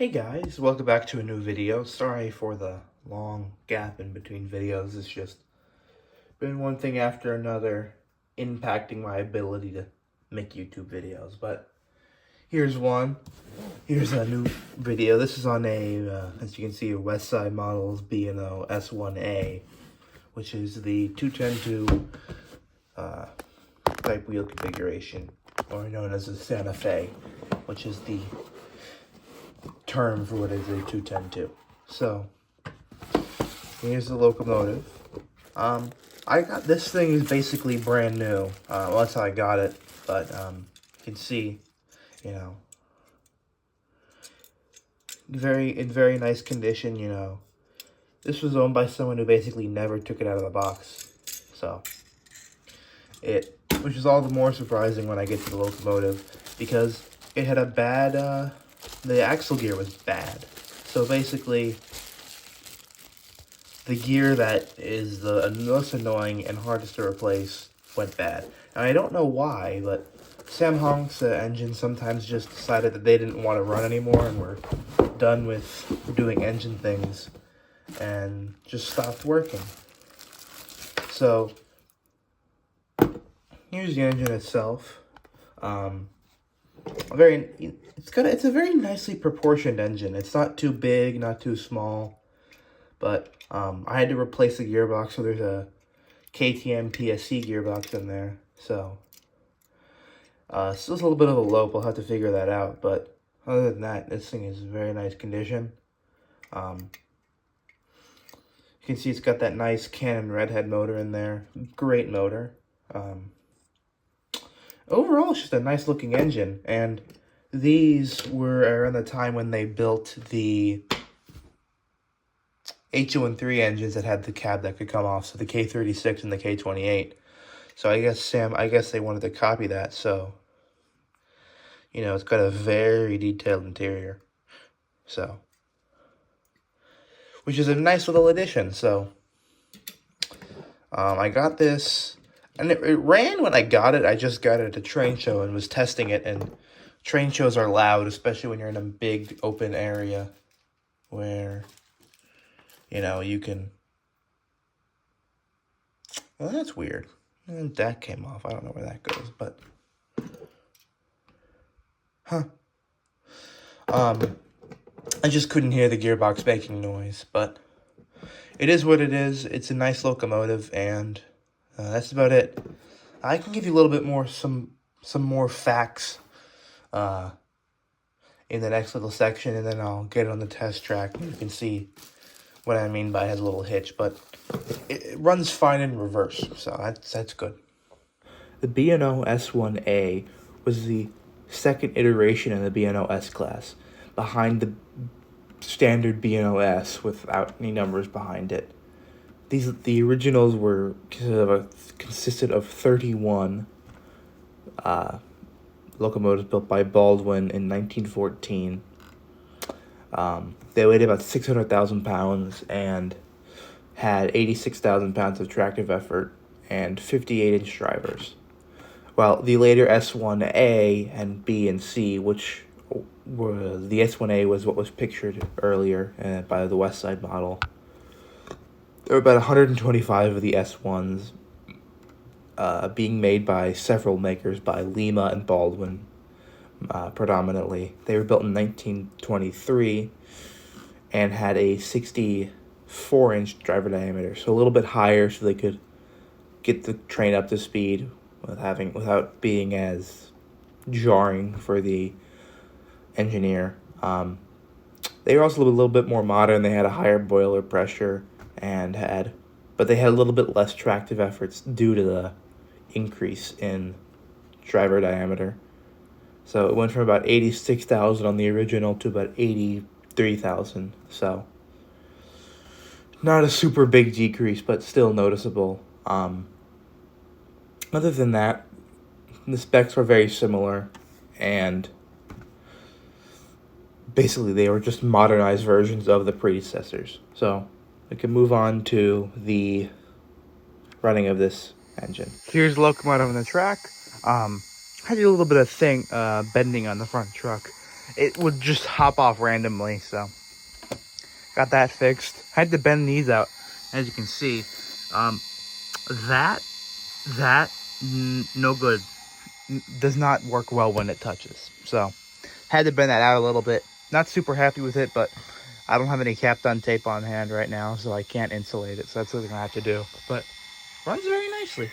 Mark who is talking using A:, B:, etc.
A: Hey guys, welcome back to a new video. Sorry for the long gap in between videos. It's just been one thing after another impacting my ability to make YouTube videos. But here's one. Here's a new video. This is on as you can see, a Westside Models B&O S1A, which is the 210-2 type wheel configuration, or known as the Santa Fe, which is the term for what is a 210-2. So here's the locomotive. I got this thing is basically brand new. Well, that's how I got it, but you can see, you know, in very nice condition. You know, this was owned by someone who basically never took it out of the box. So which is all the more surprising when I get to the locomotive, because it had a bad the axle gear was bad. So basically, the gear that is the most annoying and hardest to replace went bad. And I don't know why, but Samhong's engine sometimes just decided that they didn't want to run anymore and were done with doing engine things and just stopped working. So here's the engine itself. It's a very nicely proportioned engine. It's not too big, not too small, but I had to replace the gearbox, so there's a KTM PSC gearbox in there. So still a little bit of a lope. I'll have to figure that out, but other than that, this thing is in very nice condition. You can see it's got that nice Cannon Redhead motor in there. Great motor. Overall, it's just a nice looking engine, and these were around the time when they built the H213 engines that had the cab that could come off, so the K36 and the K28. So I guess they wanted to copy that, so, you know, it's got a very detailed interior, so, which is a nice little addition. So I got this, and it ran when I got it. I just got it at a train show and was testing it, and train shows are loud, especially when you're in a big open area where, you know, you can... Well, that's weird. And that came off. I don't know where that goes, but... Huh. I just couldn't hear the gearbox making noise, but it is what it is. It's a nice locomotive, and that's about it. I can give you a little bit more, some more facts in the next little section, and then I'll get it on the test track, and you can see what I mean by it has a little hitch, but it runs fine in reverse, so that's good. The B&O S1A was the second iteration in the B&O S-Class, behind the standard B&O S without any numbers behind it. The originals were consisted of 31 locomotives built by Baldwin in 1914. They weighed about 600,000 pounds and had 86,000 pounds of tractive effort and 58-inch drivers. While the later S1A and B and C, which were the S1A was what was pictured earlier by the Westside model. There were about 125 of the S1s being made by several makers, by Lima and Baldwin predominantly. They were built in 1923 and had a 64-inch driver diameter, so a little bit higher, so they could get the train up to speed without being as jarring for the engineer. They were also a little bit more modern. They had a higher boiler pressure but they had a little bit less tractive efforts due to the increase in driver diameter. So it went from about 86,000 on the original to about 83,000. So not a super big decrease, but still noticeable. Other than that, the specs were very similar, and basically they were just modernized versions of the predecessors. So we can move on to the running of this engine. Here's locomotive on the track. Had a little bit of bending on the front truck. it would just hop off randomly. So got that fixed. Had to bend these out, as you can see. That no good. Does not work well when it touches. So had to bend that out a little bit. Not super happy with it, but I don't have any Kapton tape on hand right now, so I can't insulate it. So that's what I'm gonna have to do. But runs very nicely.